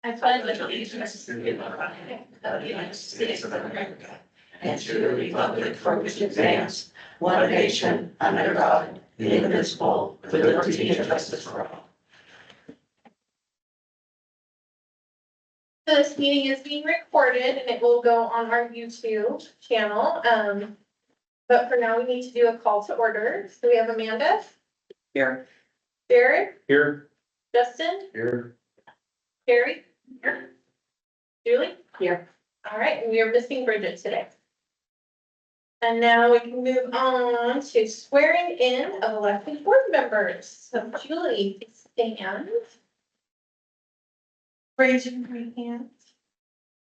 I pledge allegiance to the flag of the United States of America and to the republic for which it stands, one nation, under God, indivisible, with liberty and justice for all. This meeting is being recorded and it will go on our YouTube channel. But for now, we need to do a call to order. So we have Amanda, Here. Jared, Here. Justin, Here. Carrie, here, Julie. Here. All right, and we are missing Bridget today. And now we can move on to swearing in of elected board members. So Julie, please stand. Raise your right hand.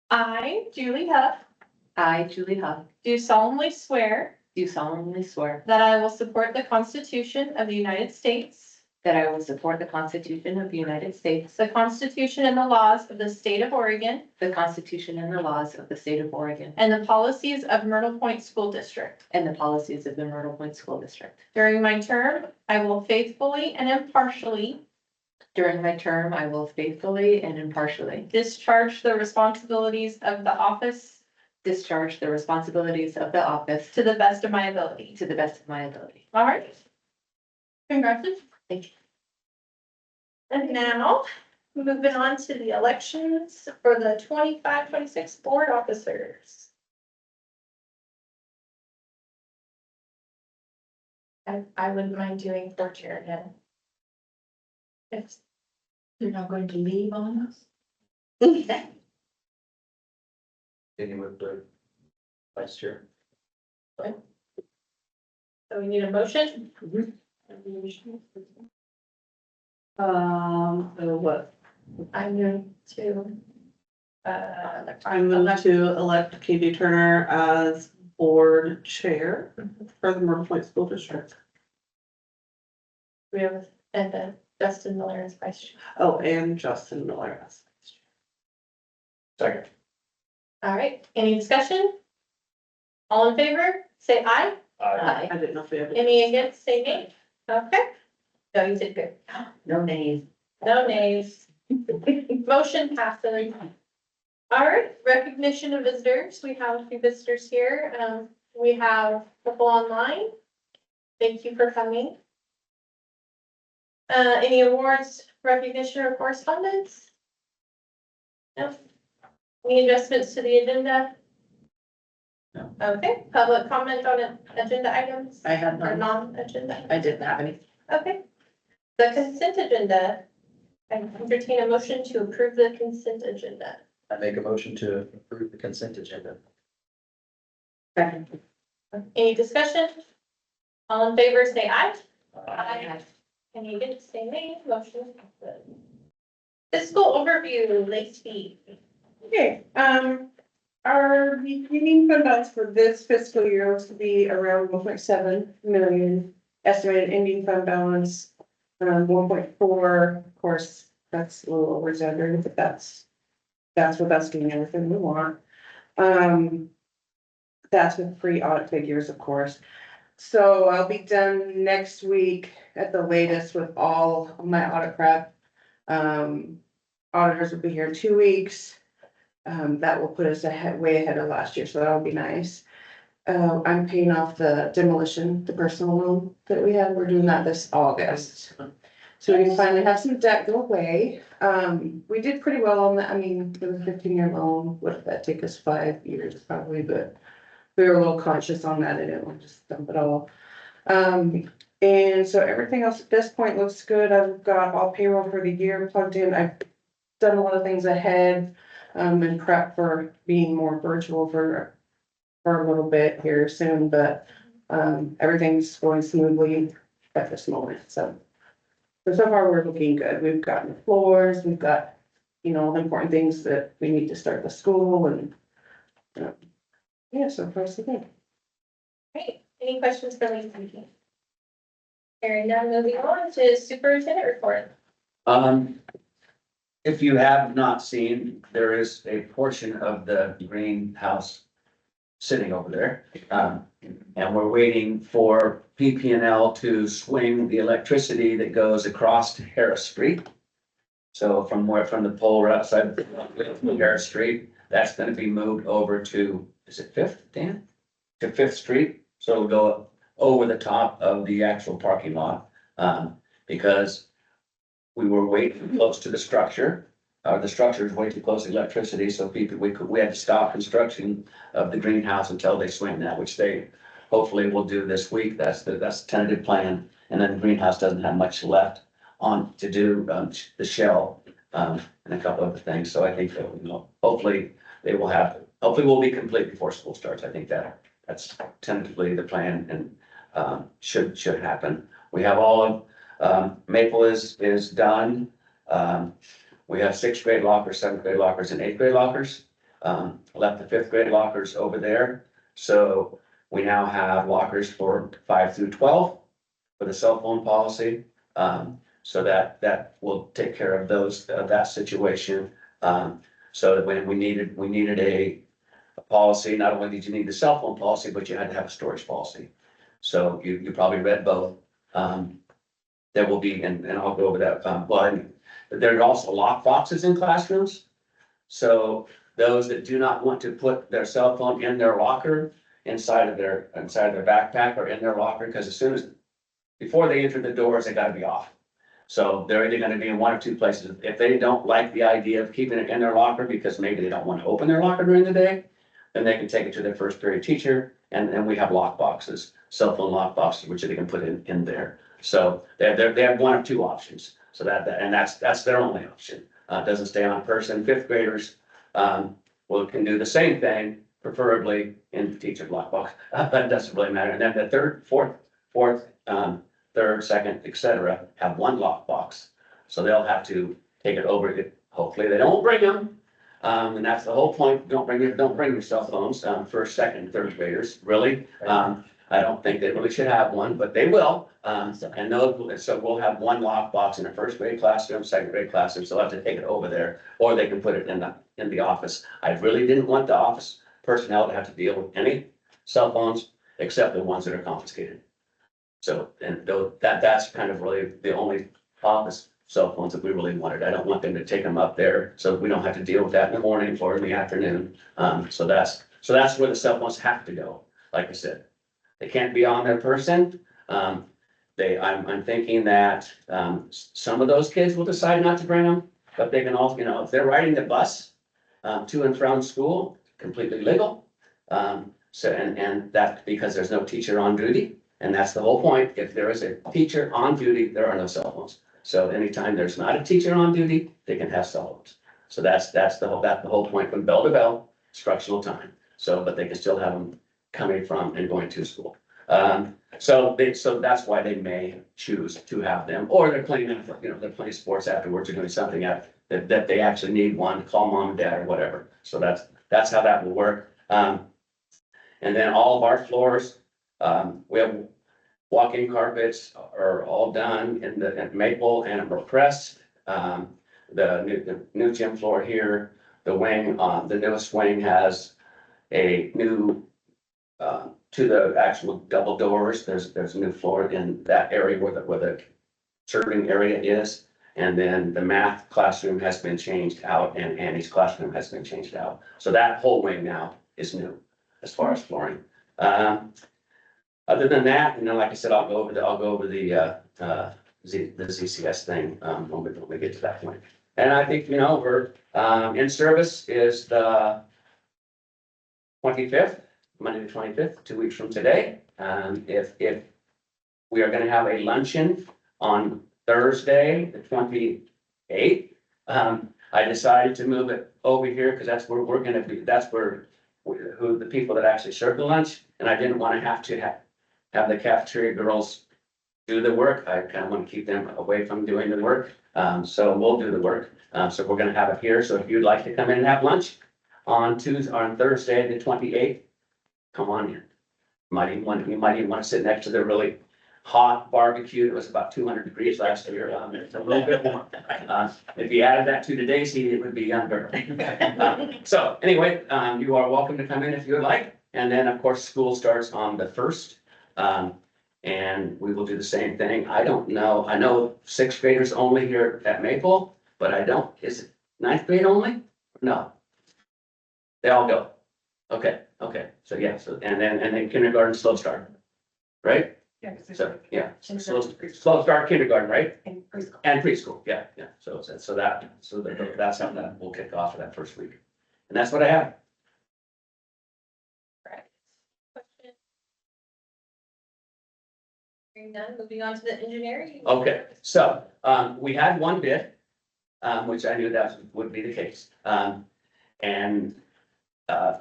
I, Julie Huff, I, Julie Huff, do solemnly swear do solemnly swear that I will support the Constitution of the United States, that I will support the Constitution of the United States, the Constitution and the laws of the state of Oregon, the Constitution and the laws of the state of Oregon, and the policies of Myrtle Point School District. and the policies of the Myrtle Point School District. During my term, I will faithfully and impartially During my term, I will faithfully and impartially discharge the responsibilities of the office discharge the responsibilities of the office to the best of my ability. to the best of my ability. All right. Congratulations. Thank you. And now, moving on to the elections for the 25-26 board officers. I wouldn't mind doing for chair again. If You're not going to leave on us? Any with the vice chair? So we need a motion. So what? I'm going to. I move to elect Katie Turner as board chair for the Myrtle Point School District. We have, and then Justin Miller as vice chair. Oh, and Justin Miller as vice chair. Second. All right, any discussion? All in favor, say aye. Aye. I didn't know if we had. Any against, say nay. Okay. No, you did good. No nays. No nays. Motion passes. All right, recognition of visitors. We have a few visitors here. We have people online. Thank you for coming. Any awards, recognition or correspondence? No. Any adjustments to the agenda? No. Okay, public comment on agenda items I had or none. non-agenda? I didn't have any. Okay. The consent agenda. I entertain a motion to approve the consent agenda. I make a motion to approve the consent agenda. Second. Any discussion? All in favor, say aye. Aye. Any against, say nay. Motion passes. Fiscal overview, Lacey. Okay, our beginning fund balance for this fiscal year was to be around 1.7 million. Estimated ending fund balance, 1.4, of course, that's a little over exaggerated, but that's with us getting everything we want. That's with pre-audit figures, of course. So I'll be done next week at the latest with all of my audit prep. Auditors will be here in 2 weeks. That will put us way ahead of last year, so that'll be nice. I'm paying off the demolition, the personal loan that we had. We're doing that this August. So we can finally have some debt go away. We did pretty well on that. I mean, it was a 15-year loan. What did that take us? 5 years probably, but we were a little conscious on that. I didn't want to just dump it all. And so everything else at this point looks good. I've got all payroll for the year plugged in. I've done a lot of things ahead, and prep for being more virtual for a little bit here soon, but, everything's going smoothly at this moment, so. So far, we're looking good. We've gotten floors, we've got, all the important things that we need to start the school and, yeah, so far so good. Great. Any questions for Lacey? Hearing none, moving on to superintendent report. If you have not seen, there is a portion of the greenhouse sitting over there. And we're waiting for PP&L to swing the electricity that goes across to Harris Street. So from the pole right outside Harris Street, that's gonna be moved over to, is it Fifth, Dan? To Fifth Street, so it'll go over the top of the actual parking lot. Because we were way too close to the structure. The structure is way too close to electricity, so we had to stop construction of the greenhouse until they swing that, which they hopefully will do this week. That's the tentative plan. And then the greenhouse doesn't have much left on to do, the shell, and a couple other things. So I think that, hopefully we'll be complete before school starts. I think that's tentatively the plan and, should happen. We have all of, Maple is done. We have 6th grade lockers, 7th grade lockers, and 8th grade lockers. Left the 5th grade lockers over there. So we now have lockers for 5 through 12 for the cell phone policy. So that will take care of that situation. So that when we needed a policy, not only did you need the cell phone policy, but you had to have a storage policy. So you probably read both. There will be, and I'll go over that, but there are also lock boxes in classrooms. So those that do not want to put their cell phone in their locker, inside of their backpack or in their locker, because before they enter the doors, they gotta be off. So they're either gonna be in one of two places. If they don't like the idea of keeping it in their locker because maybe they don't want to open their locker during the day, then they can take it to their first period teacher, and we have lock boxes, cell phone lock boxes, which they can put in there. So they have one of two options. So that's their only option. It doesn't stay on person. 5th graders, can do the same thing, preferably in the teacher's lockbox. That doesn't really matter. And then the 3rd, 4th, 3rd, 2nd, etc., have one lockbox. So they'll have to take it over. Hopefully they don't bring them. And that's the whole point. Don't bring your cell phones, 1st, 2nd, 3rd graders, really. I don't think they really should have one, but they will. So we'll have one lockbox in a 1st grade classroom, 2nd grade classroom, so they'll have to take it over there, or they can put it in the office. I really didn't want the office personnel to have to deal with any cell phones except the ones that are confiscated. So, and that's kind of really the only office cell phones that we really wanted. I don't want them to take them up there, so we don't have to deal with that in the morning or in the afternoon. So that's where the cell phones have to go. Like I said, they can't be on their person. I'm thinking that, some of those kids will decide not to bring them, but they can also, if they're riding the bus, to and from school, completely legal. And that's because there's no teacher on duty, and that's the whole point. If there is a teacher on duty, there are no cell phones. So anytime there's not a teacher on duty, they can have cell phones. So that's the whole point from bell to bell, instructional time. So, but they can still have them coming from and going to school. So that's why they may choose to have them, or they're playing, they're playing sports afterwards or doing something that they actually need one to call mom and dad or whatever. So that's how that will work. And then all of our floors, we have walk-in carpets are all done at Maple and at Brookrest. The new gym floor here, the wing, the newest wing has a new, to the actual double doors, there's a new floor in that area where the serving area is. And then the math classroom has been changed out and Annie's classroom has been changed out. So that whole wing now is new as far as flooring. Other than that, like I said, I'll go over the ZCS thing, when we get to that point. And I think, we're, in service is the 25th. Monday the 25th, 2 weeks from today. If we are going to have a luncheon on Thursday, the 28th, I decided to move it over here because that's where we're going to be. That's where who the people that actually serve the lunch, and I didn't want to have the cafeteria girls do the work. I kind of want to keep them away from doing the work. So we'll do the work. So we're going to have it here. So if you'd like to come in and have lunch on Thursday, the 28th. Come on in. You might even want to sit next to the really hot barbecue. It was about 200 degrees last year. It's a little bit warm. If you added that to today's heat, it would be unbearable. So anyway, you are welcome to come in if you would like. And then, of course, school starts on the 1st. And we will do the same thing. I don't know. I know 6th graders only here at Maple. but I don't, is it ninth grade only? No. They all go. Okay, so yeah, so, and then kindergarten slow start. Right? So, yeah, slow start kindergarten, right? And preschool, yeah, so that's how that will kick off for that first week. And that's what I have. Correct. Question? Hearing none, moving on to the engineering. Okay, so, we had one bid, which I knew that would be the case. And,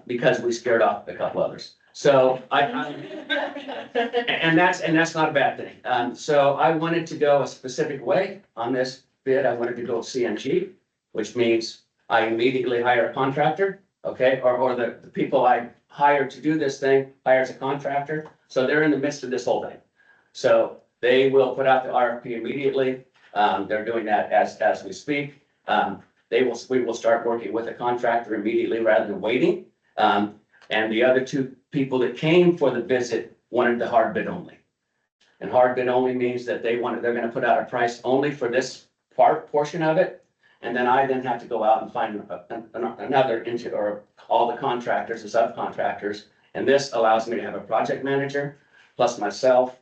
because we scared off a couple others. So and that's not a bad thing. So I wanted to go a specific way on this bid. I wanted to go CNG, which means I immediately hire a contractor, okay? Or the people I hired to do this thing hires a contractor. So they're in the midst of this whole thing. So they will put out the RFP immediately. They're doing that as we speak. We will start working with a contractor immediately rather than waiting. And the other two people that came for the visit wanted the hard bid only. And hard bid only means that they're gonna put out a price only for this portion of it. And then I have to go out and find another or all the contractors, the subcontractors. And this allows me to have a project manager plus myself,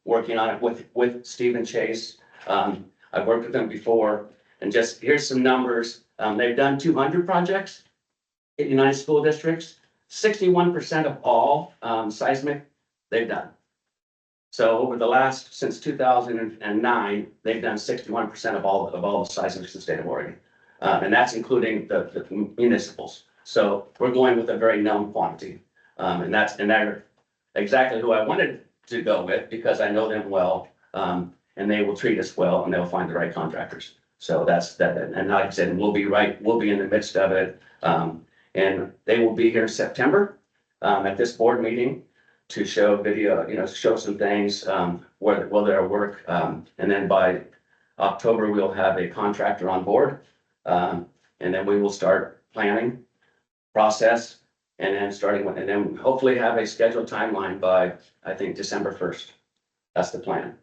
working on it with Stephen Chase. I've worked with them before, and just here's some numbers. They've done 200 projects in United School Districts. 61% of all seismic they've done. So over the since 2009, they've done 61% of all the seismic in the state of Oregon. And that's including the municipals. So we're going with a very known quantity. And they're exactly who I wanted to go with because I know them well. And they will treat us well and they'll find the right contractors. So that's that. And like I said, we'll be in the midst of it. And they will be here in September at this board meeting to show video, show some things where their work. And then by October, we'll have a contractor on board. And then we will start planning process and then hopefully have a scheduled timeline by, I think, December 1st. That's the plan.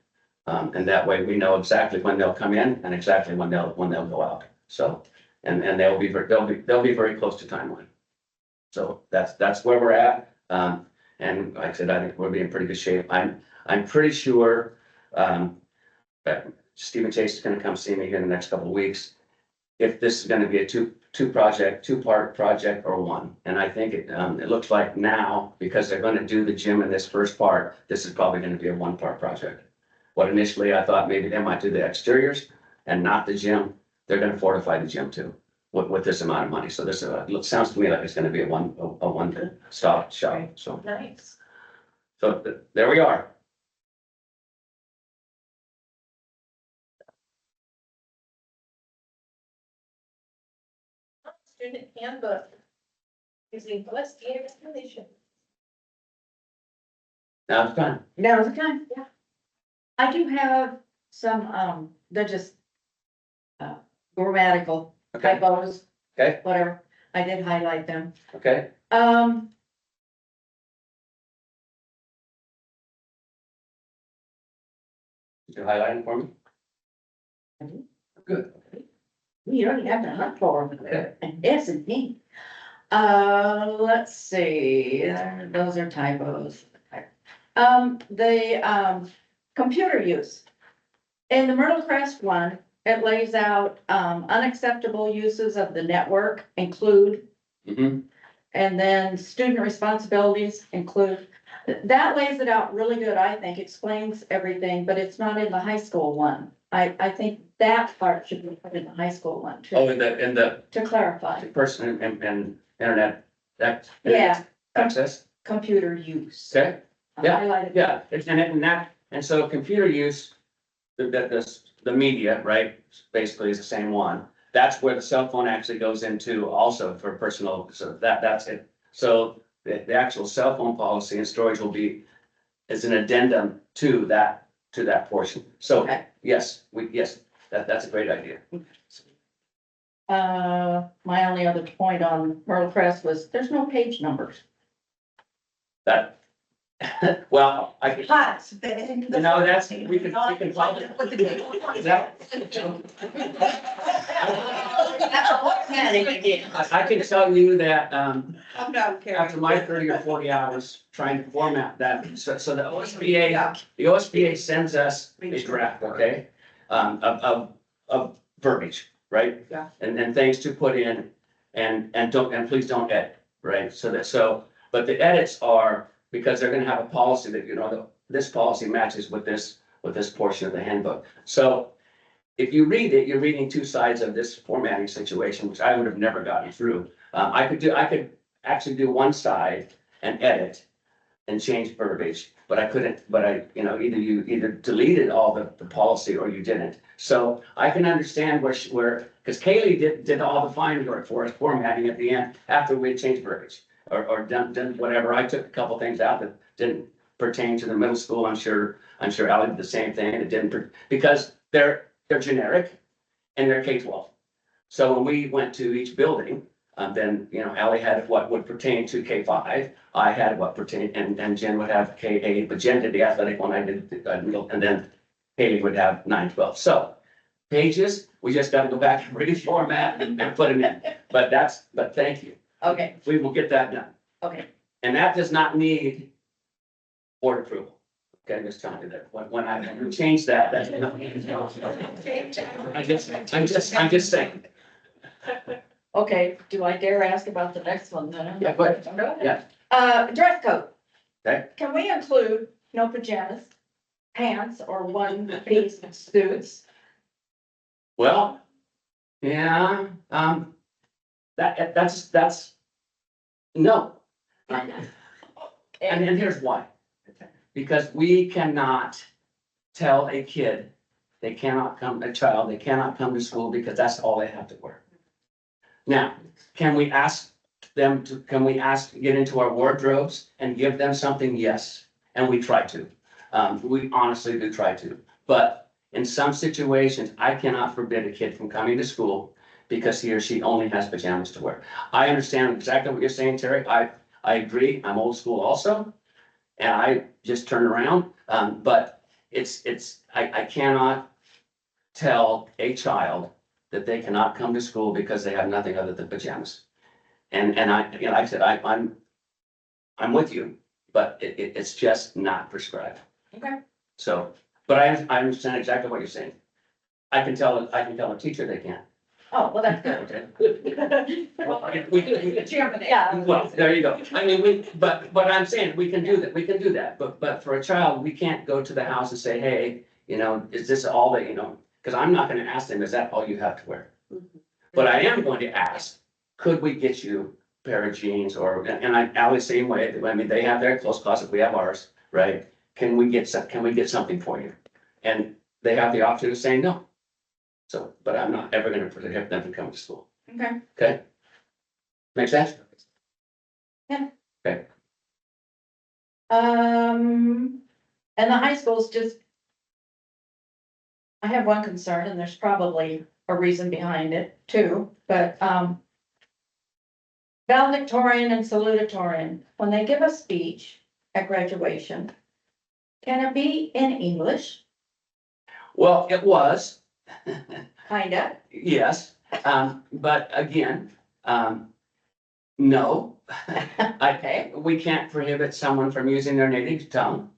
And that way we know exactly when they'll come in and exactly when they'll go out. So, and they'll be very close to timeline. So that's where we're at. And like I said, I think we'll be in pretty good shape. I'm pretty sure, that Stephen Chase is gonna come see me here in the next couple of weeks. If this is gonna be a two-part project or one. And I think it looks like now, because they're gonna do the gym in this first part, this is probably gonna be a one-part project. What initially I thought maybe they might do the exteriors and not the gym, they're gonna fortify the gym too, with this amount of money. So this, sounds to me like it's gonna be a one-stop shop, so. Nice. So there we are. Student handbook. Using USDA regulations. Now it's time. Now's the time. Yeah. I do have some, they're just grammatical Okay, typos. Okay. Whatever. I did highlight them. okay. Did you highlight it for me? Good. You don't have to hunt for them. Okay. Yes, indeed. Let's see, those are typos. The computer use. In the Myrtle Crest one, it lays out, unacceptable uses of the network include, Mm-hmm. and then student responsibilities include. That lays it out really good, I think, explains everything, but it's not in the high school one. I think that part should be put in the high school one Oh, too, in the to clarify. person and internet Yeah, access. computer use. Okay, I Yeah, highlighted yeah, and so computer use, the media, right, basically is the same one. That's where the cell phone actually goes into also for personal, so that's it. So the actual cell phone policy and storage will be as an addendum to that portion. So, Okay. yes, that's a great idea. My only other point on Myrtle Crest was there's no page numbers. That, Well, I, Hot. You know, that's, we can probably. I can tell you that, I'm not after my 30 or 40 hours trying to format that, so the OSBA sends us a draft, okay? Of verbiage, right? Yeah. And things to put in and please don't edit, right? But the edits are, because they're gonna have a policy that, this policy matches with this portion of the handbook. So if you read it, you're reading two sides of this formatting situation, which I would have never gotten through. I could actually do one side and edit and change verbiage, but I couldn't, either you deleted all the policy or you didn't. So I can understand because Kaylee did all the fine work for us, formatting at the end, after we had changed verbiage. Or done whatever. I took a couple things out that didn't pertain to the middle school. I'm sure Ally did the same thing. It didn't, because they're generic and they're K-12. So when we went to each building, then, Ally had what would pertain to K-5. I had what pertained, and Jen would have K-8, but Jen did the athletic one, I did, and then Haley would have 9-12. So pages, we just gotta go back and reformat and put them in. But thank you. Okay, We will get that done. okay. And that does not need board approval. Okay, I'm just telling you that, when I change that, that's. I'm just saying. Okay, do I dare ask about the next one then? Yeah, go ahead. Yeah. Dress code. Okay. Can we include no pajamas, pants, or one-piece suits? Well, yeah, that's, no. And here's why. Because we cannot tell a kid, they cannot come to school because that's all they have to wear. Now, can we get into our wardrobes and give them something? Yes, and we try to. We honestly do try to. But in some situations, I cannot forbid a kid from coming to school because he or she only has pajamas to wear. I understand exactly what you're saying, Terry. I agree. I'm old school also. And I just turn around. But I cannot tell a child that they cannot come to school because they have nothing other than pajamas. And like I said, I'm with you, but it's just not prescribed. Okay. So, but I understand exactly what you're saying. I can tell a teacher they can't. Oh, well, that's good. Yeah. Well, there you go. I mean, but I'm saying, we can do that, but for a child, we can't go to the house and say, hey, is this all that, because I'm not gonna ask them, is that all you have to wear? But I am going to ask, could we get you a pair of jeans Allie, same way, I mean, they have their clothes closet, we have ours, right? Can we get something for you? And they have the option of saying no. So, but I'm not ever gonna prohibit them from coming to school. Okay. Okay? Make sense? And the high school's just. I have one concern, and there's probably a reason behind it too, but, valedictorian and salutatorian, when they give a speech at graduation, can it be in English? Well, it was, Kinda. yes, but again, no. Okay. We can't prohibit someone from using their native tongue.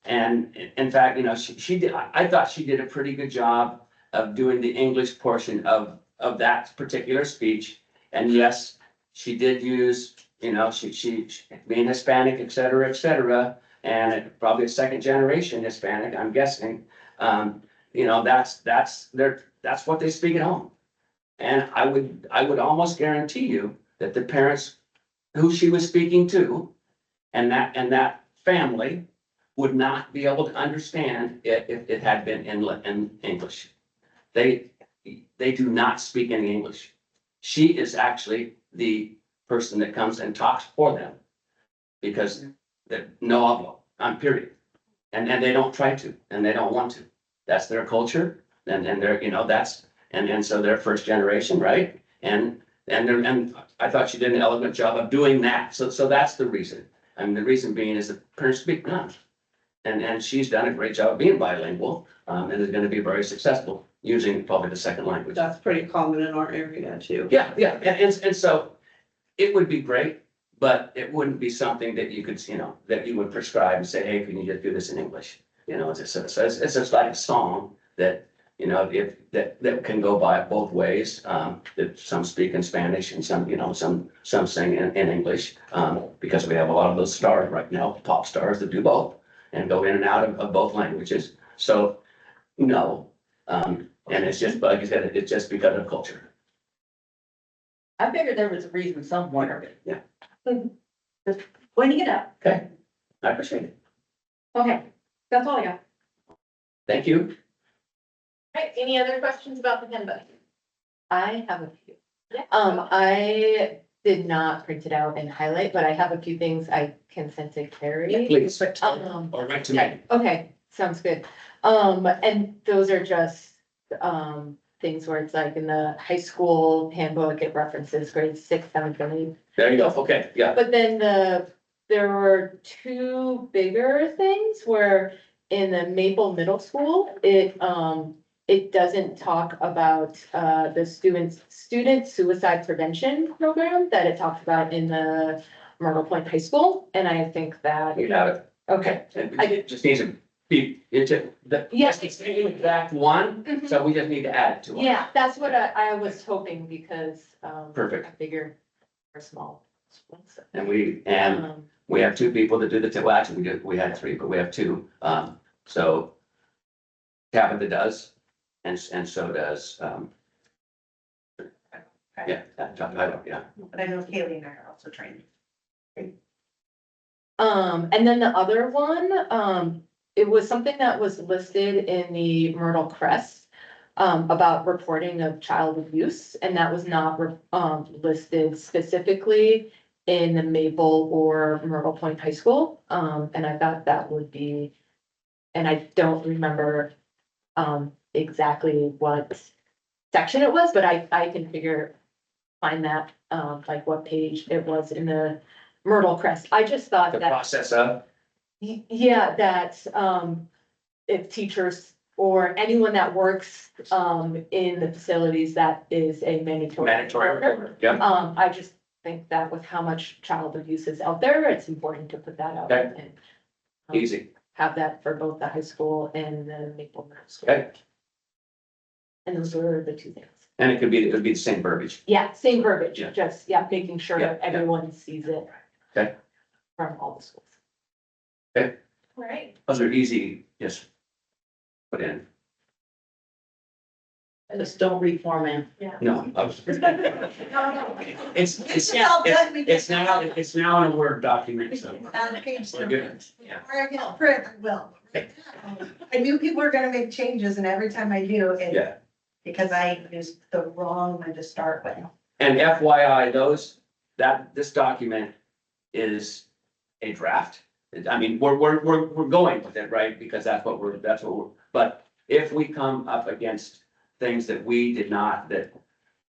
And in fact, she did, I thought she did a pretty good job of doing the English portion of that particular speech. And yes, she did use, she being Hispanic, et cetera, and probably a second generation Hispanic, I'm guessing. That's what they speak at home. And I would almost guarantee you that the parents who she was speaking to and that family would not be able to understand it if it had been in English. They do not speak any English. She is actually the person that comes and talks for them because they're no habla, period. And they don't try to, and they don't want to. That's their culture, and they're, and so they're first generation, right? And I thought she did an elegant job of doing that. So that's the reason. And the reason being is that parents speak none. And she's done a great job of being bilingual, and is gonna be very successful using probably the second language. That's pretty common in our area too. Yeah, and so it would be great, but it wouldn't be something that you could, that you would prescribe and say, hey, can you just do this in English? It's just like a song that, that can go by both ways. That some speak in Spanish and some sing in English. Because we have a lot of those stars right now, pop stars that do both and go in and out of both languages. So, no. And it's just, like I said, it's just because of culture. I figured there was a reason somewhere. Yeah. Just pointing it out. Okay, I appreciate it. Okay, that's all I got. Thank you. Right, any other questions about the handbook? I have a few. Yeah. I did not print it out and highlight, but I have a few things I can send to Carrie. Please, Um, or right to me. okay, sounds good. And those are just, things where it's like in the high school handbook, it references grades 6, 7, and 8. There you go, okay, yeah. But then there were two bigger things where in the Maple Middle School, it doesn't talk about, the student suicide prevention program that it talks about in the Myrtle Point High School, and I think that. You have it. Okay, It just needs to be, Yes. it's the same exact one, Mhm. so we just need to add it to it. yeah, that's what I was hoping because, Perfect. I figured we're small. schools. And we have two people that do well, actually, we had three, but we have two, so Tabitha does, and so does, yeah, yeah. But I know Kaylee and I are also trained. And then the other one, it was something that was listed in the Myrtle Crest about reporting of child abuse, and that was not listed specifically in the Maple or Myrtle Point High School. And I thought that would be, and I don't remember exactly what section it was, but I can find that, like what page it was in the Myrtle Crest. I just thought The that, process of, yeah, that, if teachers or anyone that works, in the facilities, that is a mandatory. mandatory, yeah, I just think that with how much child abuse is out there, it's important to put that out Okay. and easy, have that for both the high school and the Maple Middle School. okay, And those were the two things. and it would be the same verbiage. Yeah, same verbiage, Yeah. just, making sure Yeah, that yeah. everyone sees it. Okay. From all the schools. All right, Those are easy, just put in, Just don't reformat. no. It's, It's all done, we it's just- now in a Word document, so. On the page We're good, yeah. Or I can print, I will. I knew people were gonna make changes and every time I do, it, Yeah, because I used the wrong one to start with. and FYI, this document is a draft. I mean, we're going with it, right? Because that's what we're, but if we come up against things that we did not, that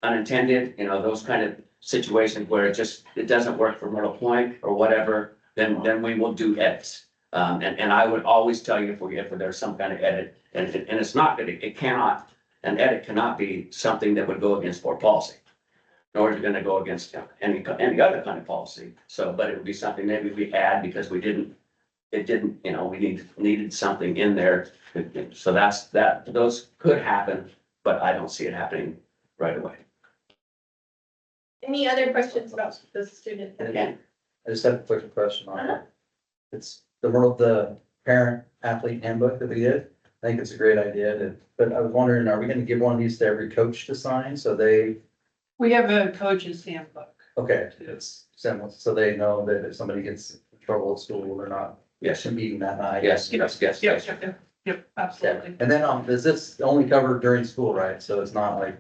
unintended, those kind of situations where it doesn't work for Myrtle Point or whatever, then we will do edits. And I would always tell you if there's some kind of edit, and it's not, an edit cannot be something that would go against board policy. Nor is it gonna go against any other kind of policy. So, but it would be something maybe we add because we needed something in there. So those could happen, but I don't see it happening right away. any other questions about the student? Again, I just have a quick question on it. It's the parent athlete handbook that we did. I think it's a great idea but I was wondering, are we gonna give one of these to every coach to sign? So We have a coach's handbook. okay, it's similar, so they know that if somebody gets in trouble at school, they're not yes, competing that night. yes. Yep, absolutely. And then, is this only covered during school, right? So it's not like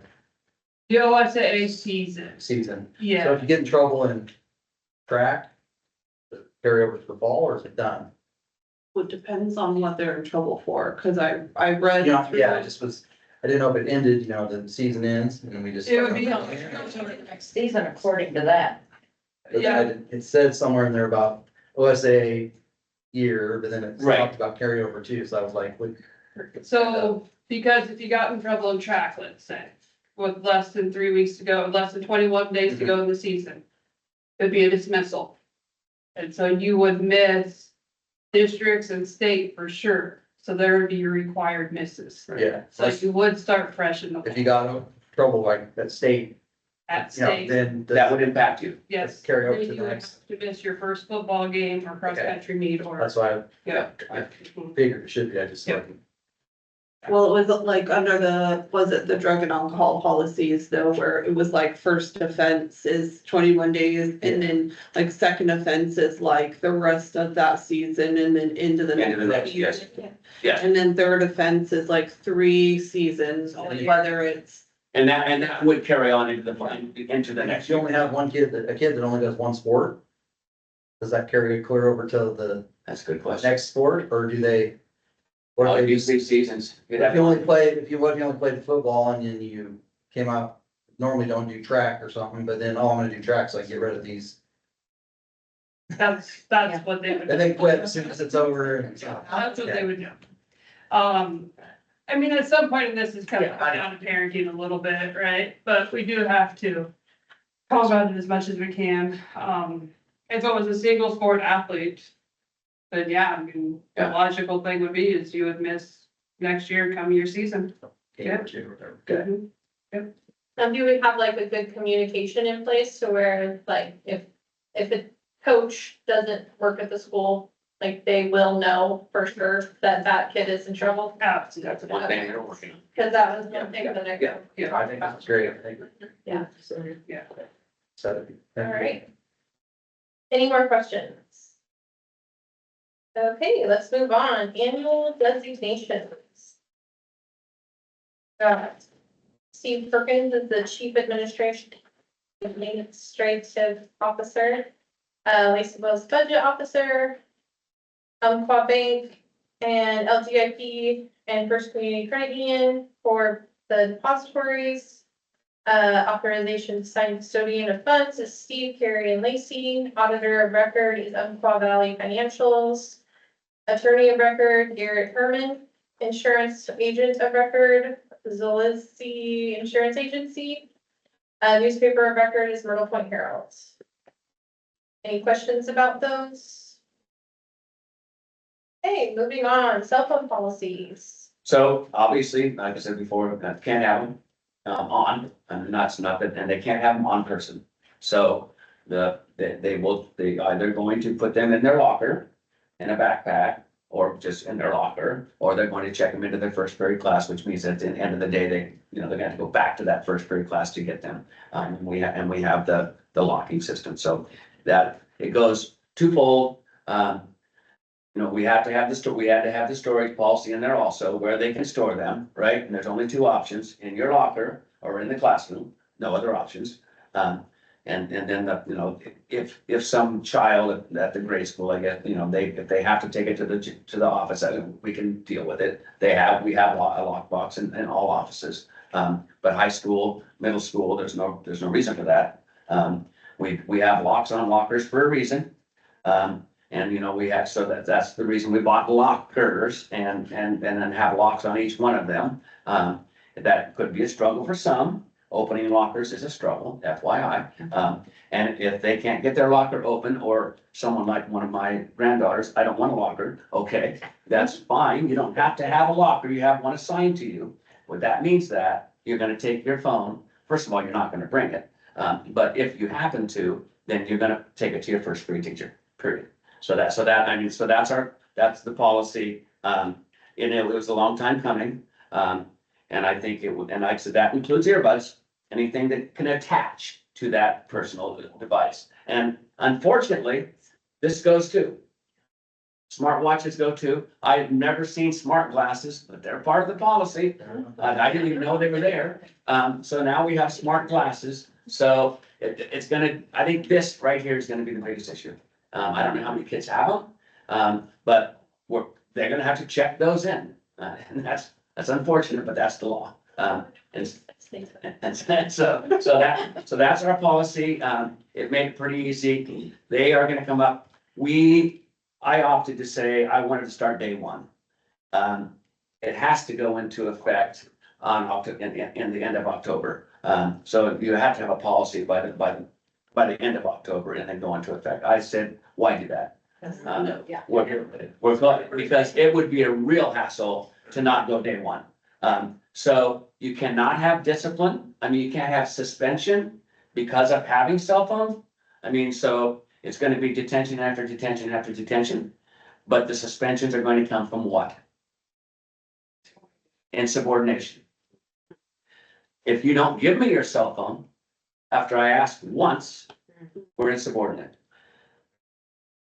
The OSAA season, season. So yeah. if you get in trouble in track, does it carry over to the fall or is it done? Well, it depends on what they're in trouble for, cause I read. You know, through yeah, I didn't know if it ended, the season ends and then we just. It would be Next season according to that. Yeah. It said somewhere in there about OSA year, but then it Right. talked about carryover too, so I was like, what? So, because if you got in trouble in track, let's say, with less than 3 weeks to go, less than 21 days to go in the season, it'd be a dismissal. And so you would miss districts and state for sure, so there would be your required misses. Yeah, So you would start fresh in if the, you got in trouble like that state, at you know, state, then. That would impact you. yes. carry over Then to you the would next. have To miss your first football game or cross-country meet or, That's why yeah. I figured it should be, I just like. Well, it was like under the, was it the drug and alcohol policies though, where it was like first offense is 21 days and then like second offense is like the rest of that season and then into the Into the next next, year. yes. Yes. And then third offense is like 3 seasons, whether it's, And that would carry on into the next If you year. only have one kid, a kid that only does one sport, does that carry clear over to the That's a good question. next sport, or do they? Or Well, do they you just, see seasons. You'd if have- you only played, if you only played football and then you came out, normally don't do track or something, but then, oh, I'm gonna do track, so I get rid of these. That's what they would. And they quit as soon as it's over and. That's what they would do. I mean, at some point in this is kind of Yeah, I know. down to parenting a little bit, right? But we do have to talk about it as much as we can. If it was a single sport athlete, then yeah, I mean, the Yeah. logical thing would be is you would miss next year, come your season. Game or two or whatever. Okay. Do we have like a good communication in place to where like if a coach doesn't work at the school, like they will know for sure that that kid is in trouble? That's one thing they're working on. Cause that was one thing that I. Yeah, I think that's great, I think. Yeah. Yeah. So. All right. Any more questions? Okay, let's move on. Annual designations. Steve Perkins is the Chief Administrative Officer. Lacey Wells, Budget Officer. Quad Bank and LGIP and First Community Credit Union for the depositories. Authorization to sign custodian of funds is Steve, Carrie, and Lacey. Auditor of record is Umpqua Valley Financials. Attorney of record, Garrett Herman. Insurance agent of record, Zolizzi Insurance Agency. Newspaper of record is Myrtle Point Herald. Any questions about those? Okay, moving on, cell phone policies. So obviously, like I said before, can't have them on, and that's not that, and they can't have them on person. So they either going to put them in their locker, in a backpack, or just in their locker, or they're going to check them into their first period class, which means at the end of the day, they're gonna have to go back to that first period class to get them. We have the locking system, so that it goes twofold. We have to have we had to have the storage policy in there also, where they can store them, right? And there's only 2 options, in your locker or in the classroom, no other options. And then if some child at the grade school, I guess, if they have to take it to the office, we can deal with it. We have a lockbox in all offices. But high school, middle school, there's no reason for that. We have locks on lockers for a reason. And we have, so that's the reason we bought lockers and then have locks on each one of them. That could be a struggle for some. Opening lockers is a struggle, FYI. And if they can't get their locker open, or someone like one of my granddaughters, I don't want a locker, okay, that's fine. You don't have to have a locker. You have one assigned to you. What that means that you're gonna take your phone. First of all, you're not gonna bring it. But if you happen to, then you're gonna take it to your first period teacher, period. So that's the policy. And it was a long time coming. And I think and like I said, that includes earbuds, anything that can attach to that personal device. And unfortunately, this goes too. Smartwatches go too. I've never seen smart glasses, but they're part of the policy. I didn't even know they were there. So now we have smart glasses. So it's gonna, I think this right here is gonna be the biggest issue. I don't know how many kids have them, but they're gonna have to check those in. And that's unfortunate, but that's the law. And so that's our policy. It made it pretty easy. They are gonna come up I opted to say I wanted to start day one. It has to go into effect on in the end of October. So you have to have a policy by the end of October and then go into effect. I said, why do that? Yeah. We're glad, because it would be a real hassle to not go day one. So you cannot have discipline. I mean, you can't have suspension because of having cell phone. I mean, so it's gonna be detention after detention after detention. But the suspensions are going to come from what? Insubordination. If you don't give me your cell phone after I ask once, we're insubordinate.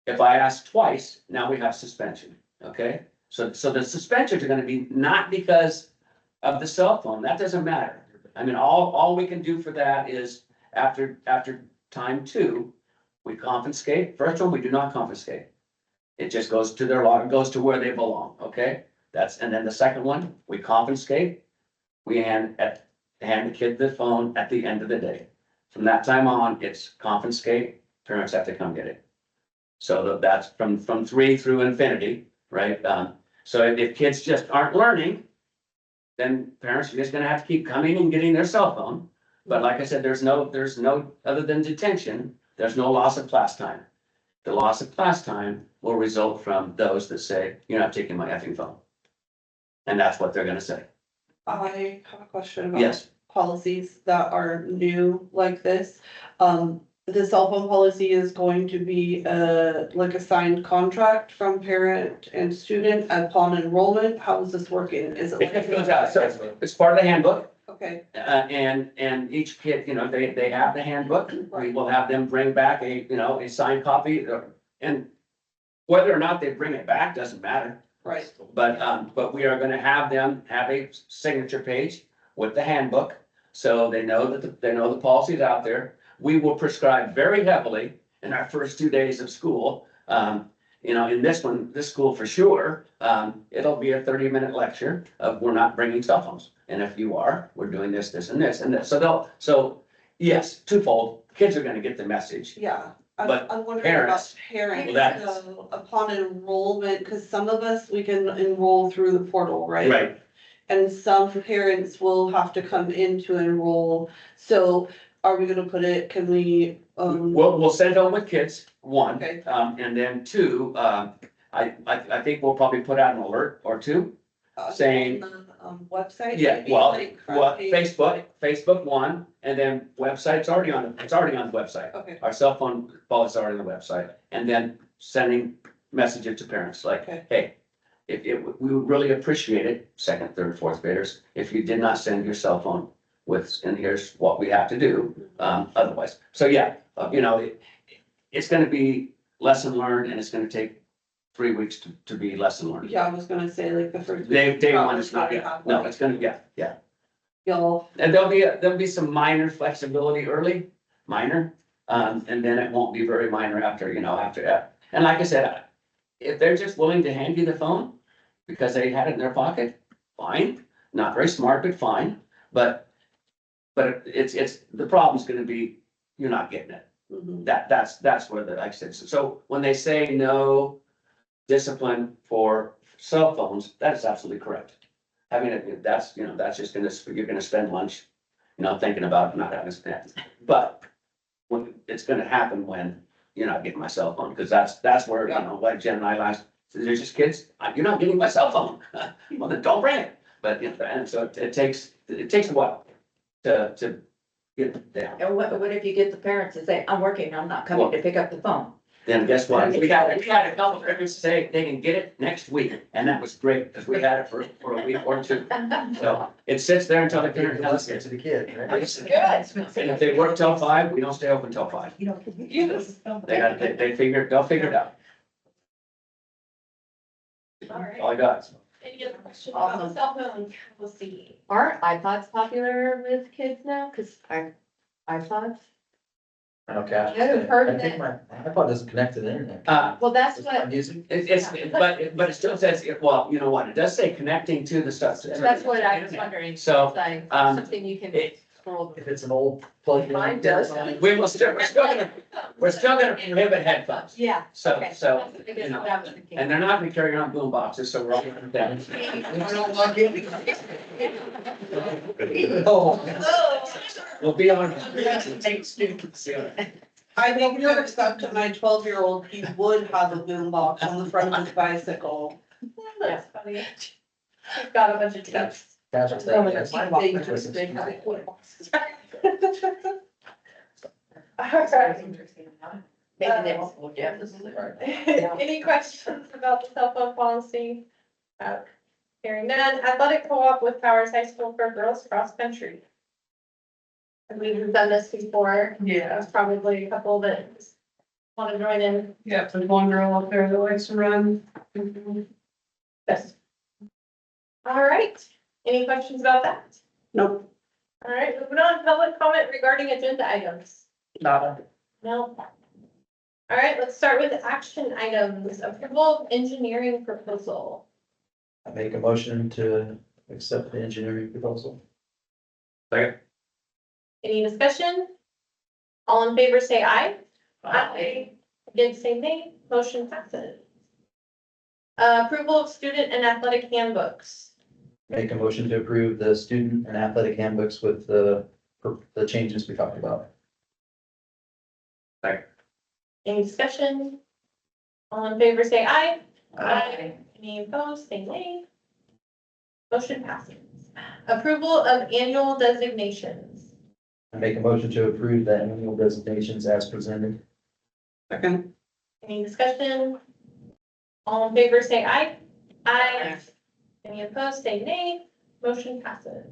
If I ask twice, now we have suspension, okay? So the suspensions are gonna be not because of the cell phone, that doesn't matter. I mean, all we can do for that is after time 2, we confiscate. First one, we do not confiscate. It just goes to their log, goes to where they belong, okay? And then the second one, we confiscate. We hand the kid the phone at the end of the day. From that time on, it's confiscate, parents have to come get it. So that's from 3 through infinity, right? So if kids just aren't learning, then parents are just gonna have to keep coming and getting their cell phone. But like I said, there's no, other than detention, there's no loss of class time. The loss of class time will result from those that say, you're not taking my effing phone. And that's what they're gonna say. I have a question about Yes, policies that are new like this. The cell phone policy is going to be like a signed contract from parent and student upon enrollment. How is this working? Is it? it just goes out, so it's part of the handbook. Okay, And each kid, they have the handbook, we will have them bring back a signed copy, and whether or not they bring it back, doesn't matter. right. But we are gonna have them have a signature page with the handbook, so they know that, they know the policy's out there. We will prescribe very heavily in our first 2 days of school. In this school for sure, it'll be a 30-minute lecture of we're not bringing cell phones. And if you are, we're doing this, this, and this, and this. So yes, twofold, kids are gonna get the message. Yeah, But I'm wondering about parents, parents, that's- so upon enrollment, because some of us, we can enroll through the portal, right? Right, And some parents will have to come in to enroll, so are we gonna put it, can we, we'll send home with kids, one, Okay. and then two, I think we'll probably put out an alert or two. saying- on the, website? Yeah, maybe, well, like front page? Facebook one, and then website's already on, it's already on the website. Okay, Our cell phone policy's already on the website, and then sending messages to parents like, Okay. hey, we would really appreciate it, 2nd, 3rd, 4th graders, if you did not send your cell phone and here's what we have to do, otherwise. So yeah, it's gonna be lesson learned, and it's gonna take 3 weeks to be lesson learned. yeah, I was gonna say like the first. Day one is not probably yet, have, no, like, it's gonna, yeah. Y'all, And there'll be some minor flexibility early, minor, and then it won't be very minor after that. And like I said, if they're just willing to hand you the phone because they had it in their pocket, fine. Not very smart, but fine. But it's, the problem's gonna be, you're not getting it. mhm. That's where like I said, so when they say no discipline for cell phones, that is absolutely correct. I mean, that's just you're gonna spend lunch, thinking about not having a snack. But when it's gonna happen when you're not getting my cell phone, because that's where, like Jen and I last, there's just kids, you're not getting my cell phone. Well, then don't bring it. But, and so it takes a while to get it down. And what if you get the parents to say, I'm working, I'm not coming to pick up the phone? Then guess what? We had a couple of parents say they can get it next week, and that was great, because we had it for a week or two. So it sits there until the parent does Listen it. to the kid, right? And if they work till 5, we don't stay open till 5. Yes. They'll figure it out. All right. All I got. Any other questions about the cell phone policy? Aren't iPods popular with kids now? Cause iPods, Okay. Yeah, I've heard I think my iPod doesn't connect to the internet. well, that's It's not what, music. But it still says, well, you know what? It does say connecting to the stuff. that's what I was wondering. So, It's like um, something you can. If it's an old plug. Mine does. We're still gonna prohibit headphones. Yeah. So, Okay. so, I guess you know, that was the case. and they're not gonna carry on boom boxes, so we're all gonna them. Oh. We'll be on. I think you're stuck to my 12-year-old, he would have a boom box on the front of his bicycle. That's funny. We've got a bunch of tips. Casual thing, yes. Maybe they won't look at this. Any questions about the cell phone policy? Hearing none, athletic co-op with Powers High School for girls cross country. And we've done this before. There's probably a couple that want to join in. Yeah, there's one girl up there that likes to run. Yes. All right, any questions about that? Nope. All right, moving on, public comment regarding agenda items. Nada. No. All right, let's start with action items. Approval of engineering proposal. I make a motion to accept the engineering proposal. Any discussion? All in favor, say aye. Aye. Against, say nay. Motion passes. Approval of student and athletic handbooks. Make a motion to approve the student and athletic handbooks with the changes we talked about. Any discussion? All in favor, say aye. Aye. Any opposed, say nay. Motion passes. Approval of annual designations. I make a motion to approve the annual designations as presented. Second. Any discussion? All in favor, say aye. Aye. Any opposed, say nay. Motion passes.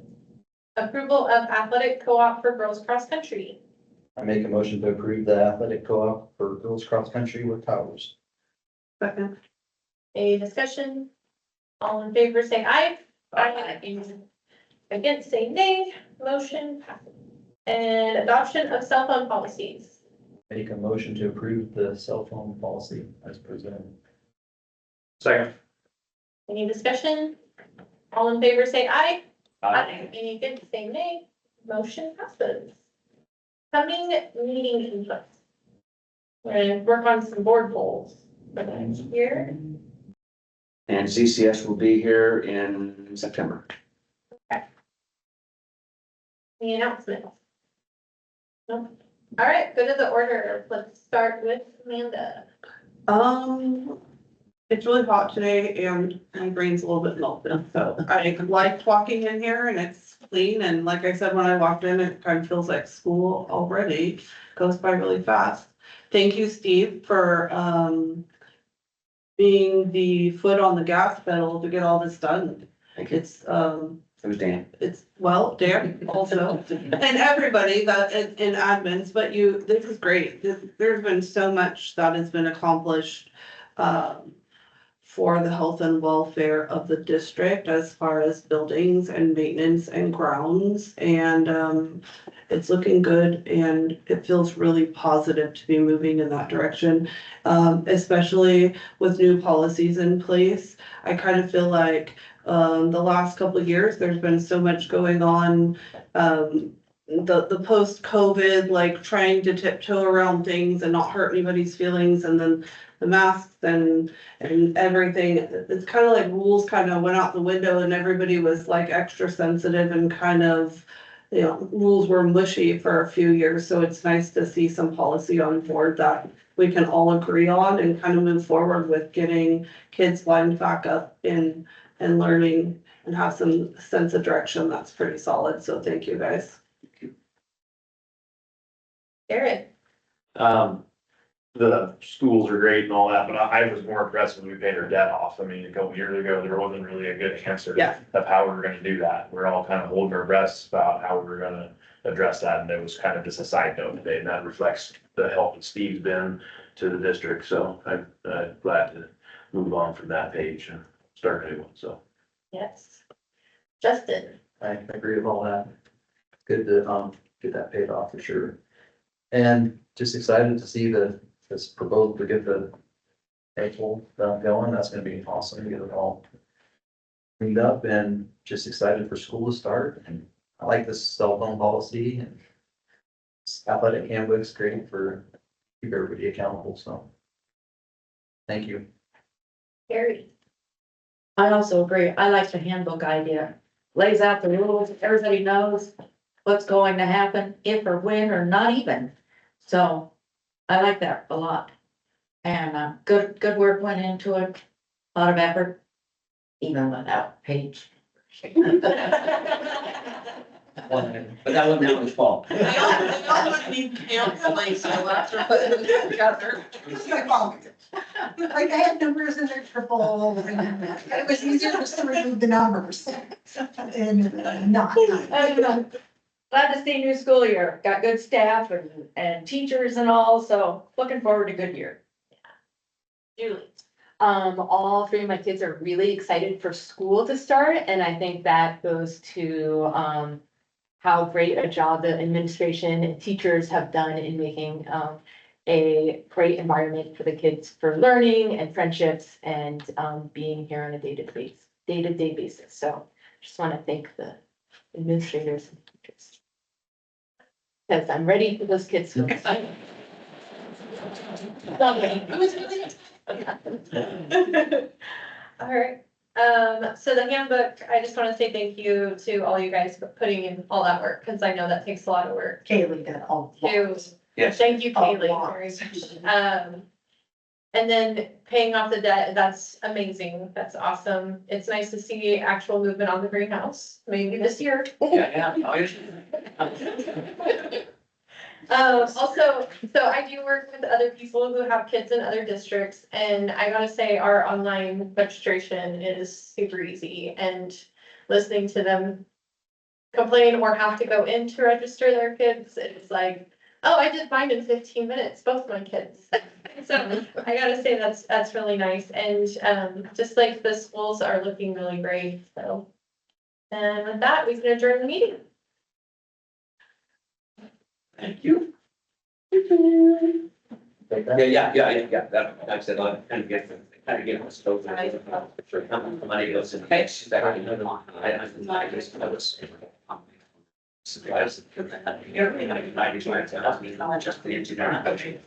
Approval of athletic co-op for girls cross country. I make a motion to approve the athletic co-op for girls cross country with Powers. Second. Any discussion? All in favor, say aye. Aye. Any against, say nay. Motion passes. And adoption of cell phone policies. Make a motion to approve the cell phone policy as presented. Second. Any discussion? All in favor, say aye. Aye. Any against, say nay. Motion passes. Coming meeting input. We're gonna work on some board goals for the next year. And CCS will be here in September. The announcements. Nope. All right, go to the order. Let's start with Amanda. It's really hot today and my brain's a little bit melted, so I liked walking in here and it's clean. And like I said, when I walked in, it kind of feels like school already. Goes by really fast. Thank you, Steve, for, being the foot on the gas pedal to get all this done. Thank you. It's, It was Dan. well, Dan also, and everybody that in admins, but this is great. There's been so much that has been accomplished for the health and welfare of the district as far as buildings and maintenance and grounds. And it's looking good and it feels really positive to be moving in that direction, especially with new policies in place. I kind of feel like the last couple of years, there's been so much going on. The post-COVID, like trying to tiptoe around things and not hurt anybody's feelings, and then the masks and everything. It's kind of like rules kind of went out the window and everybody was like extra sensitive and kind of, you know, rules were mushy for a few years. So it's nice to see some policy on board that we can all agree on and kind of move forward with getting kids lined back up and learning and have some sense of direction. That's pretty solid. So thank you guys. Jared. The schools are great and all that, but I was more impressed when we paid our debt off. I mean, a couple years ago, there wasn't really a good answer. Yeah. Of how we were gonna do that. We're all kind of holding our breaths about how we were gonna address that, and it was kind of just a side note today, and that reflects the help that Steve's been to the district, so I'm glad to move on from that page and start a new one, so. Yes. Justin. I agree with all that. Good to, get that paid off for sure. And just excited to see this proposal to get the actual going. That's gonna be awesome to get it all cleaned up, and just excited for school to start and I like this cell phone policy and athletic handbook's great for keep everybody accountable, so. Thank you. Carrie. I also agree. I like the handbook idea. Lays out the rules. Everybody knows what's going to happen, if or when or not even. So I like that a lot. And, good work went into it. A lot of effort, even without Paige. But that wasn't Alan's fault. They all need camp, like, so after putting it together. Like I had numbers in there triple, and it was easier just to remove the numbers. And not. Glad to see new school year. Got good staff and teachers and all, so looking forward to good year. Julie. All three of my kids are really excited for school to start, and I think that goes to, how great a job the administration and teachers have done in making, a great environment for the kids for learning and friendships and, being here on a day-to-day basis. So just want to thank the administrators and teachers. Because I'm ready for those kids to. All right, so the handbook, I just want to say thank you to all you guys for putting in all that work, because I know that takes a lot of work. Kaylee did all. Yes. Thank you, A Kaylee. lot. very much. And then paying off the debt, that's amazing, that's awesome. It's nice to see actual movement on the greenhouse, maybe this year. Yeah. Also, so I do work with other people who have kids in other districts, and I gotta say, our online registration is super easy, and listening to them complain or have to go in to register their kids, it's like, oh, I did mine in 15 minutes, both my kids. So I gotta say, that's really nice, and, just like the schools are looking really great, so. And with that, we can adjourn the meeting. Thank you. Yeah, that, like I said, I kind of get my stove. For how much money goes in. It's that I was. Surprised. You know, I just the engineering.